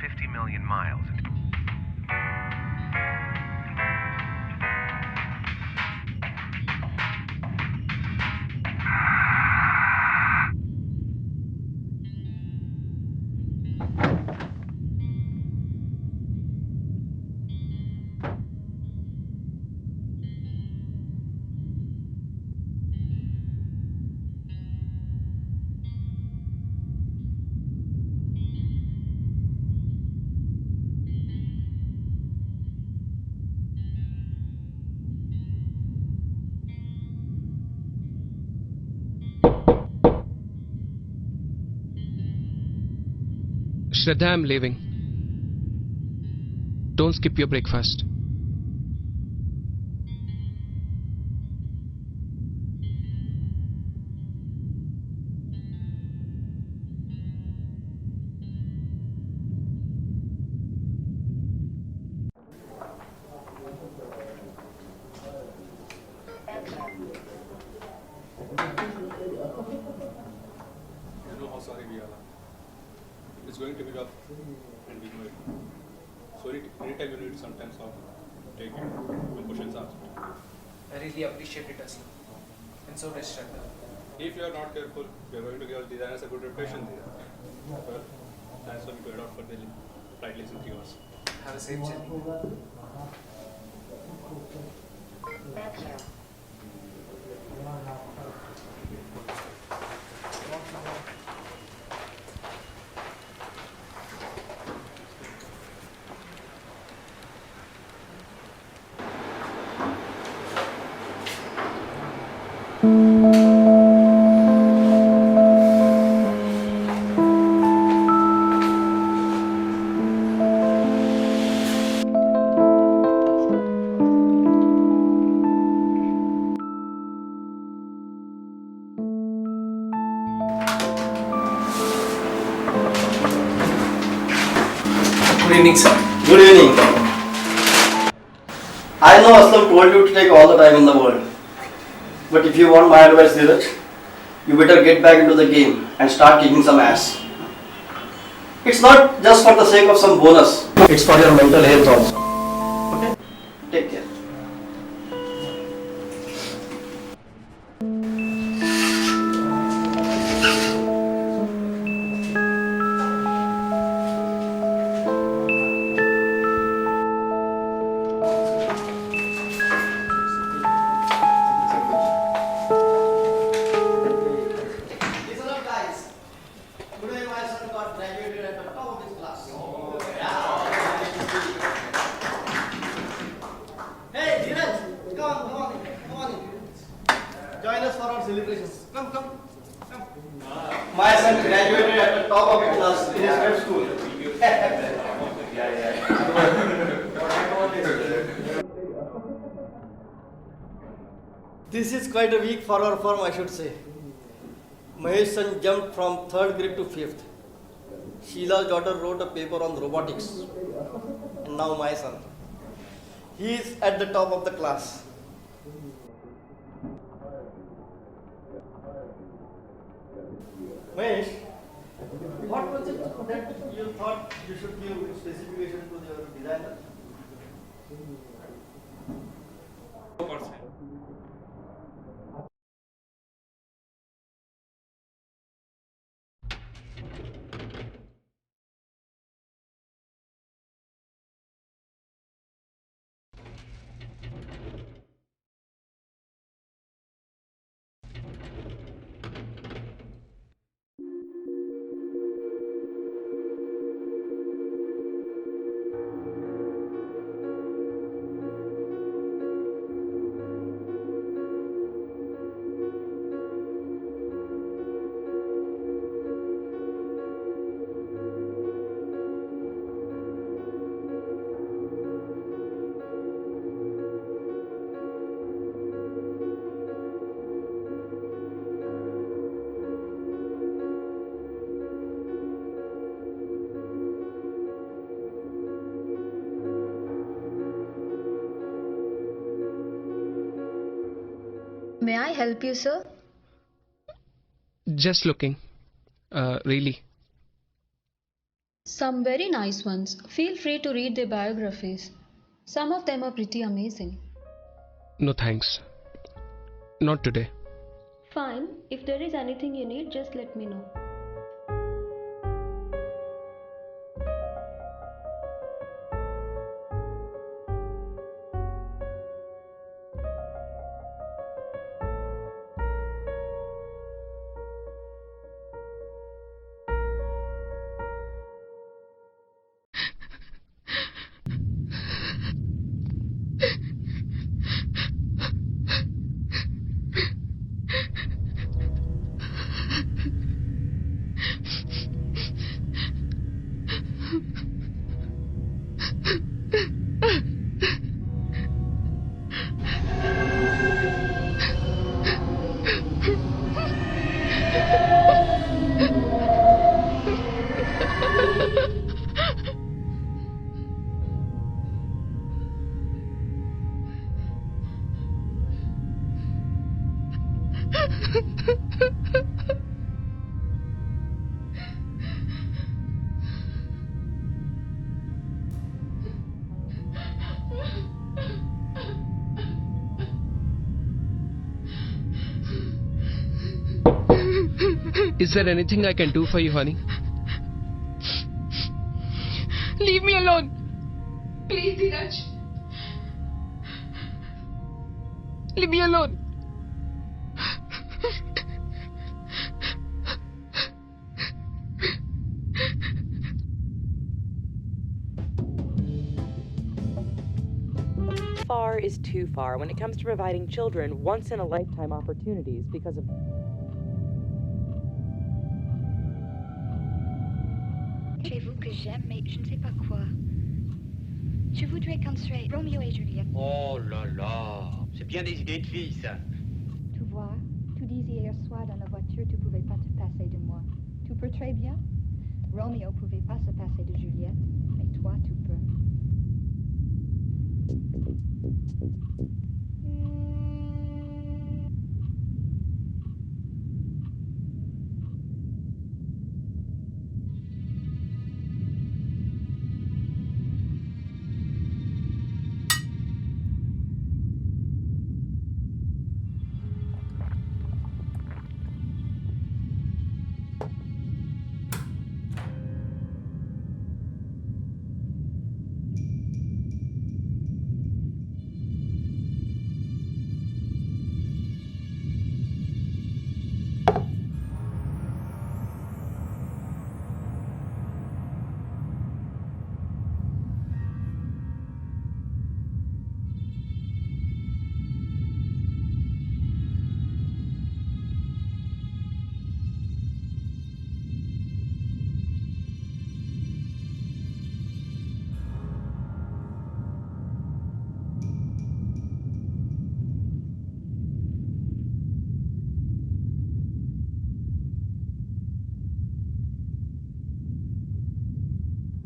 50 million miles. Shraddha, I'm leaving. Don't skip your breakfast. You know how sorry we are. It's going to be rough and we know it. So anytime you need some time off, take it. When questions asked. I really appreciate it, Aslam. And so does Shraddha. If you are not careful, we are going to give our designers a good reputation there. Well, thanks for me to adopt for the flight lesson 3 hours. Have a safe journey. Thank you. Good evening, sir. Good evening. I know Aslam told you to take all the time in the world. But if you want my advice, Dheeraj, you better get back into the game and start kicking some ass. It's not just for the sake of some bonus, it's for your mental health also. Okay? Take care. Listen up, guys. Today my son got graduated at the top of his class. Hey, Dheeraj, come on in. Join us for our celebrations. Come. My son graduated at the top of his class in his prep school. This is quite a week for our firm, I should say. Mahesh's son jumped from 3rd grade to 5th. Sheila's daughter wrote a paper on robotics. And now my son. He is at the top of the class. Mahesh, what was it that you thought you should give specification to your designer? May I help you, sir? Just looking. Really. Some very nice ones. Feel free to read their biographies. Some of them are pretty amazing. No thanks. Not today. Fine. If there is anything you need, just let me know. Is there anything I can do for you, honey? Leave me alone. Please, Dheeraj. Leave me alone. Far is too far when it comes to providing children once-in-a-lifetime opportunities because of... J'avoue que j'aime, mais je ne sais pas quoi. Je voudrais construire Romeo et Juliette. Oh là là, c'est bien des idées de filles, ça. Tu vois, tu disais hier soir dans la voiture, tu pouvais pas te passer de moi. Tu peux très bien. Romeo pouvait pas se passer de Juliette, mais toi, tu peux.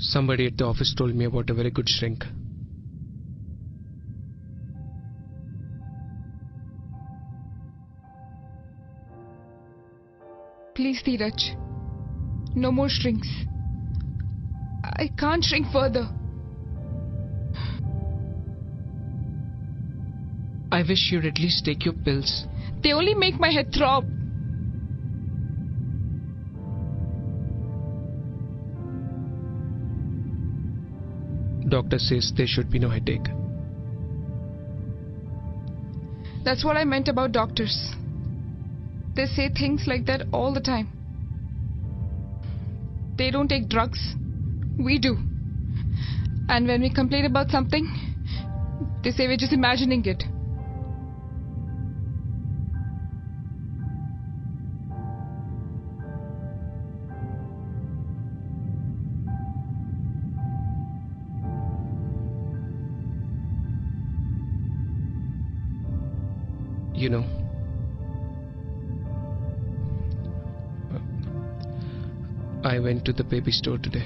Somebody at the office told me about a very good shrink. Please, Dheeraj. No more shrinks. I can't shrink further. I wish you'd at least take your pills. They only make my head throb. Doctor says there should be no headache. That's what I meant about doctors. They say things like that all the time. They don't take drugs. We do. And when we complain about something, they say we're just imagining it. You know, I went to the baby store today.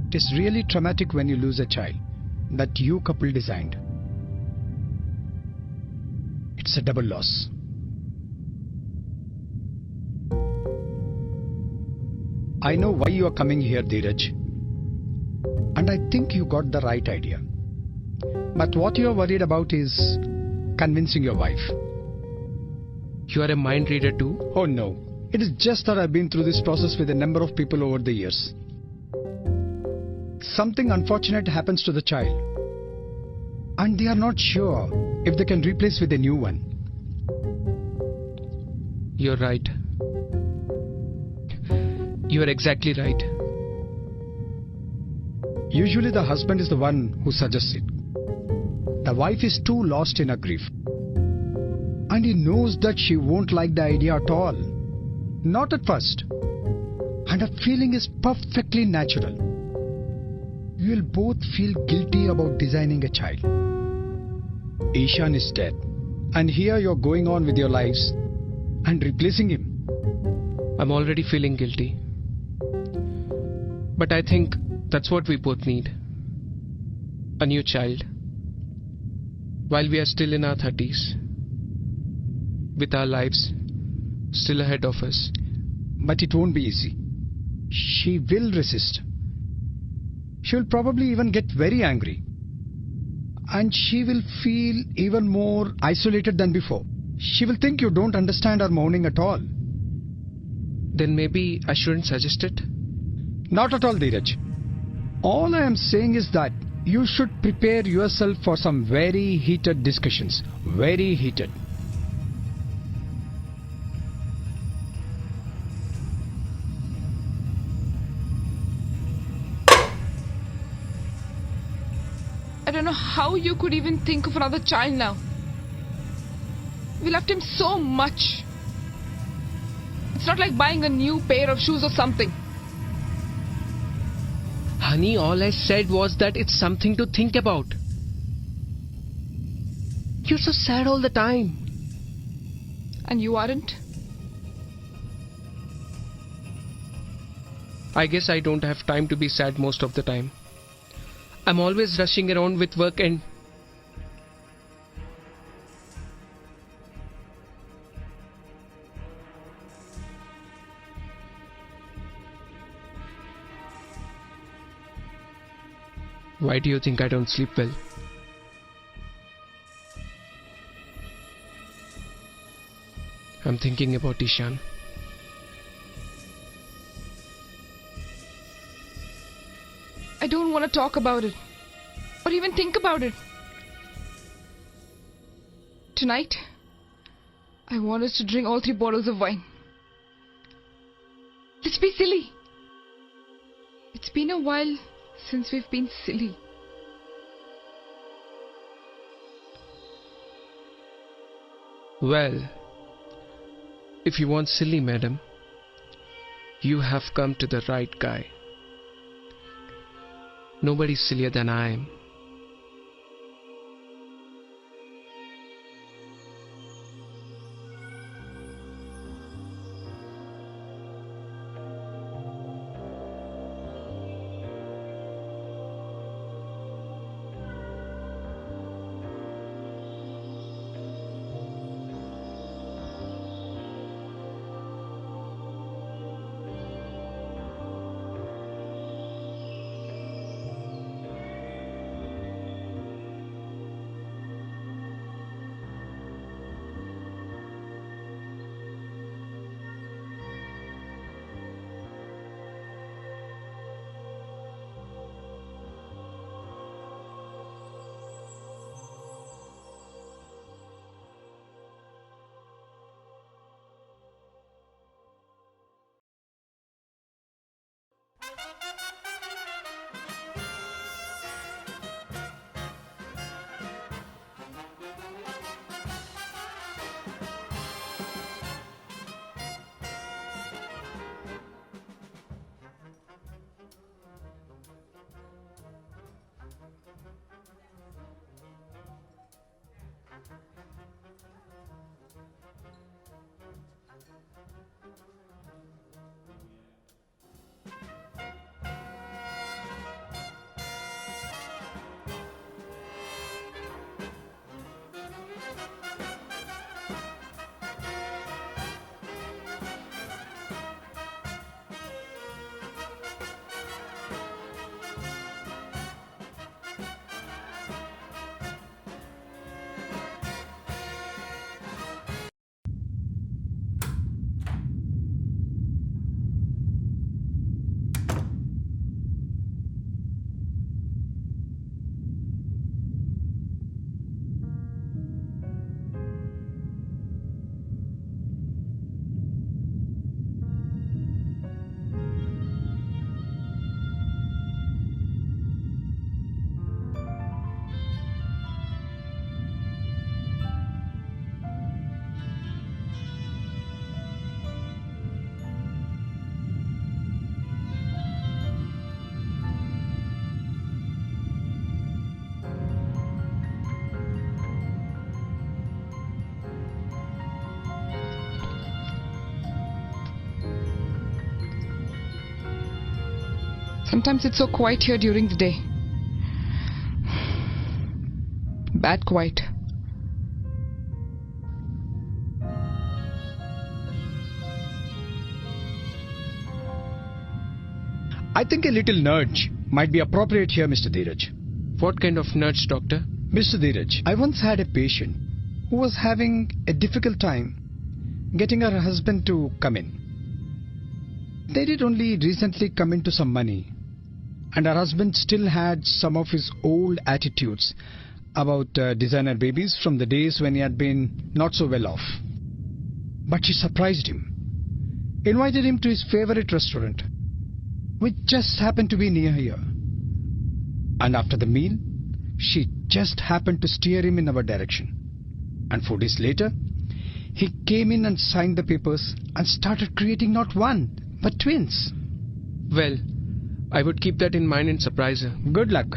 It is really traumatic when you lose a child that you couple designed. It's a double loss. I know why you are coming here, Dheeraj. And I think you got the right idea. But what you are worried about is convincing your wife. You are a mind reader too? Oh no. It is just that I've been through this process with a number of people over the years. Something unfortunate happens to the child, and they are not sure if they can replace with a new one. You're right. You are exactly right. Usually the husband is the one who suggests it. The wife is too lost in her grief. And he knows that she won't like the idea at all. Not at first. And her feeling is perfectly natural. You will both feel guilty about designing a child. Ishan is dead. And here you're going on with your lives and replacing him. I'm already feeling guilty. But I think that's what we both need. A new child. While we are still in our 30s. With our lives still ahead of us. But it won't be easy. She will resist. She will probably even get very angry. And she will feel even more isolated than before. She will think you don't understand her mourning at all. Then maybe I shouldn't suggest it? Not at all, Dheeraj. All I am saying is that you should prepare yourself for some very heated discussions. Very heated. I don't know how you could even think of another child now. We loved him so much. It's not like buying a new pair of shoes or something. Honey, all I said was that it's something to think about. You're so sad all the time. And you aren't? I guess I don't have time to be sad most of the time. I'm always rushing around with work and... Why do you think I don't sleep well? I'm thinking about Ishan. I don't want to talk about it. Or even think about it. Tonight, I want us to drink all 3 bottles of wine. Let's be silly. It's been a while since we've been silly. Well, if you want silly, madam, you have come to the right guy. Nobody's sillier than I am. Sometimes it's so quiet here during the day. Bad quiet. I think a little nudge might be appropriate here, Mr. Dheeraj. What kind of nudge, doctor? Mr. Dheeraj, I once had a patient who was having a difficult time getting her husband to come in. They did only recently come into some money, and her husband still had some of his old attitudes about designer babies from the days when he had been not so well off. But she surprised him, invited him to his favorite restaurant, which just happened to be near here. And after the meal, she just happened to steer him in our direction. And 4 days later, he came in and signed the papers and started creating not one, but twins. Well, I would keep that in mind and surprise her. Good luck.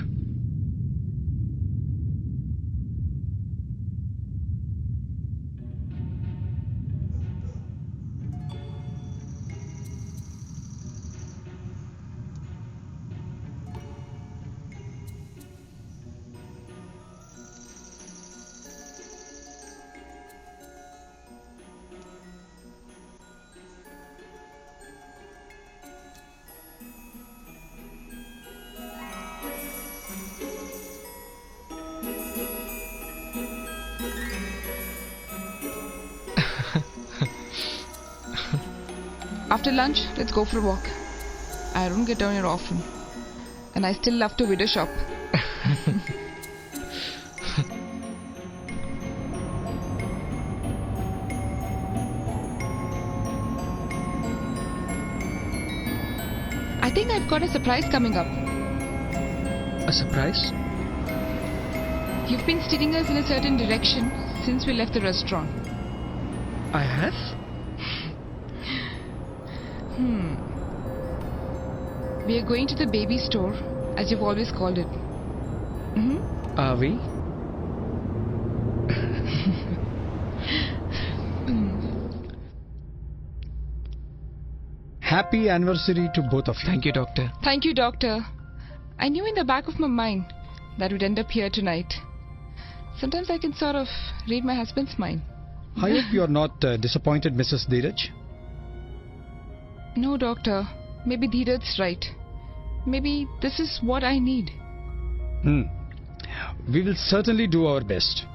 After lunch, let's go for a walk. I don't get down here often. And I still love to window shop. I think I've got a surprise coming up. A surprise? You've been steering us in a certain direction since we left the restaurant. I have? We are going to the baby store, as you've always called it. Are we? Happy anniversary to both of you. Thank you, doctor. Thank you, doctor. I knew in the back of my mind that we'd end up here tonight. Sometimes I can sort of read my husband's mind. I hope you are not disappointed, Mrs. Dheeraj. No, doctor. Maybe Dheeraj's right. Maybe this is what I need. We will certainly do our best.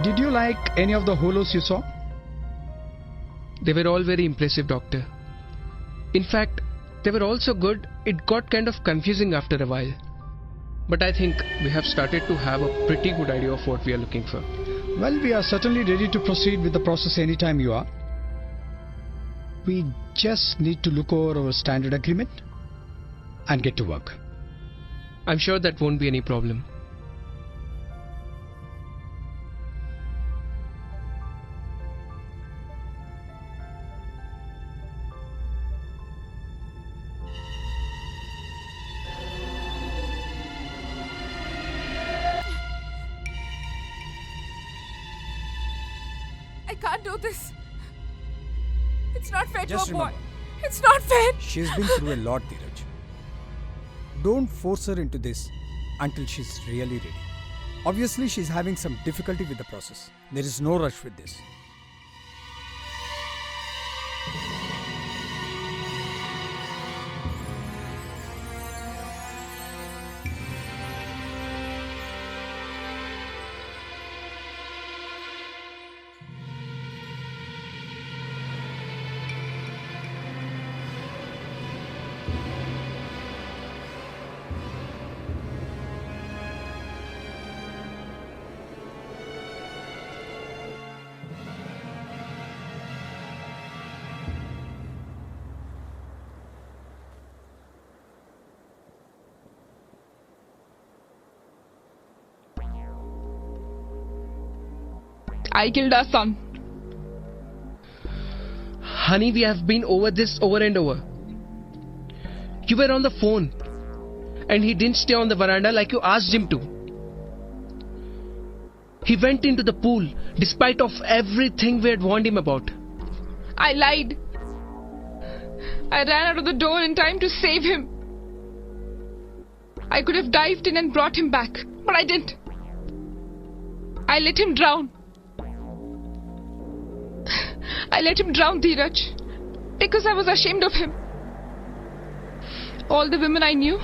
Did you like any of the holos you saw? They were all very impressive, doctor. In fact, they were also good. It got kind of confusing after a while. But I think we have started to have a pretty good idea of what we are looking for. Well, we are certainly ready to proceed with the process anytime you are. We just need to look over our standard agreement and get to work. I'm sure that won't be any problem. I can't do this. It's not fair Just to a boy. remember, It's not fair. she's been through a lot, Dheeraj. Don't force her into this until she's really ready. Obviously, she's having some difficulty with the process. There is no rush with this. I killed our son. Honey, we have been over this over and over. You were on the phone and he didn't stay on the veranda like you asked him to. He went into the pool despite of everything we had warned him about. I lied. I ran out of the door in time to save him. I could have dived in and brought him back, but I didn't. I let him drown. I let him drown, Dheeraj, because I was ashamed of him. All the women I knew,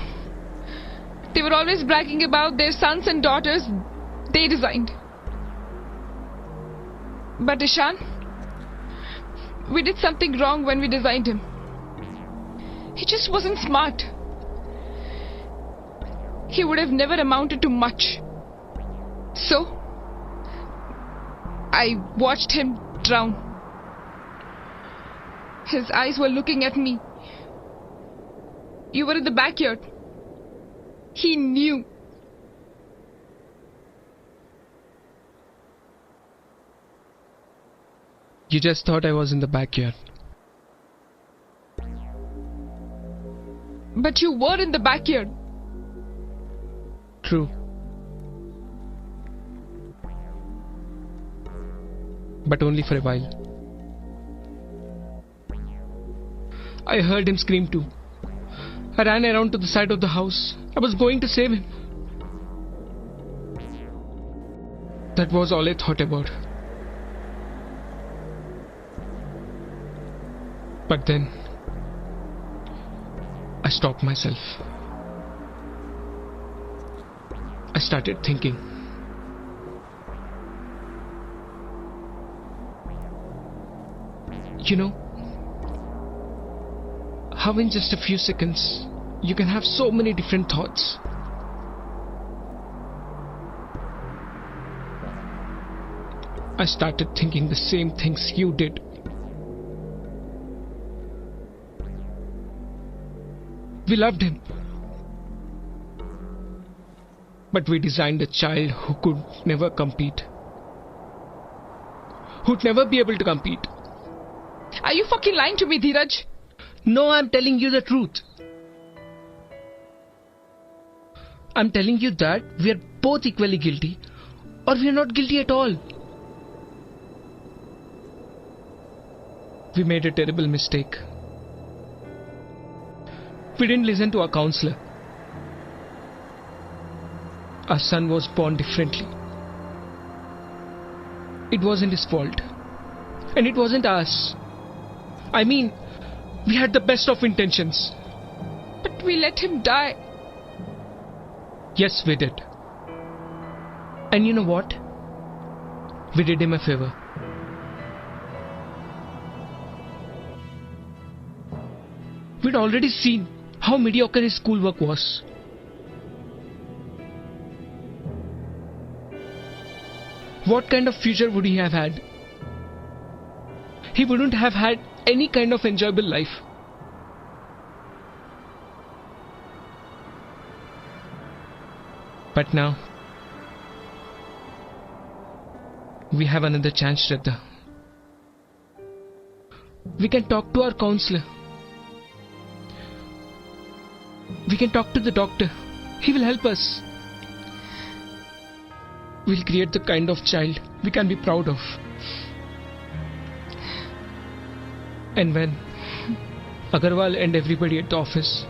they were always bragging about their sons and daughters they designed. But Ishan, we did something wrong when we designed him. He just wasn't smart. He would have never amounted to much. So, I watched him drown. His eyes were looking at me. You were in the backyard. He knew. You just thought I was in the backyard. But you were in the backyard. True. But only for a while. I heard him scream too. I ran around to the side of the house. I was going to save him. That was all I thought about. But then, I stopped myself. I started thinking. You know, how in just a few seconds, you can have so many different thoughts. I started thinking the same things you did. We loved him. But we designed a child who could never compete. Who'd never be able to compete. Are you fucking lying to me, Dheeraj? No, I'm telling you the truth. I'm telling you that we are both equally guilty, or we are not guilty at all. We made a terrible mistake. We didn't listen to our counselor. Our son was born differently. It wasn't his fault. And it wasn't ours. I mean, we had the best of intentions. But we let him die. Yes, we did. And you know what? We did him a favor. We'd already seen how mediocre his schoolwork was. What kind of future would he have had? He wouldn't have had any kind of enjoyable life. But now, we have another chance, Shraddha. We can talk to our counselor. We can talk to the doctor. He will help us. We'll create the kind of child we can be proud of. And when Agarwal and everybody at the office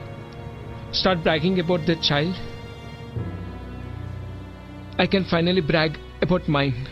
start bragging about their child, I can finally brag about mine.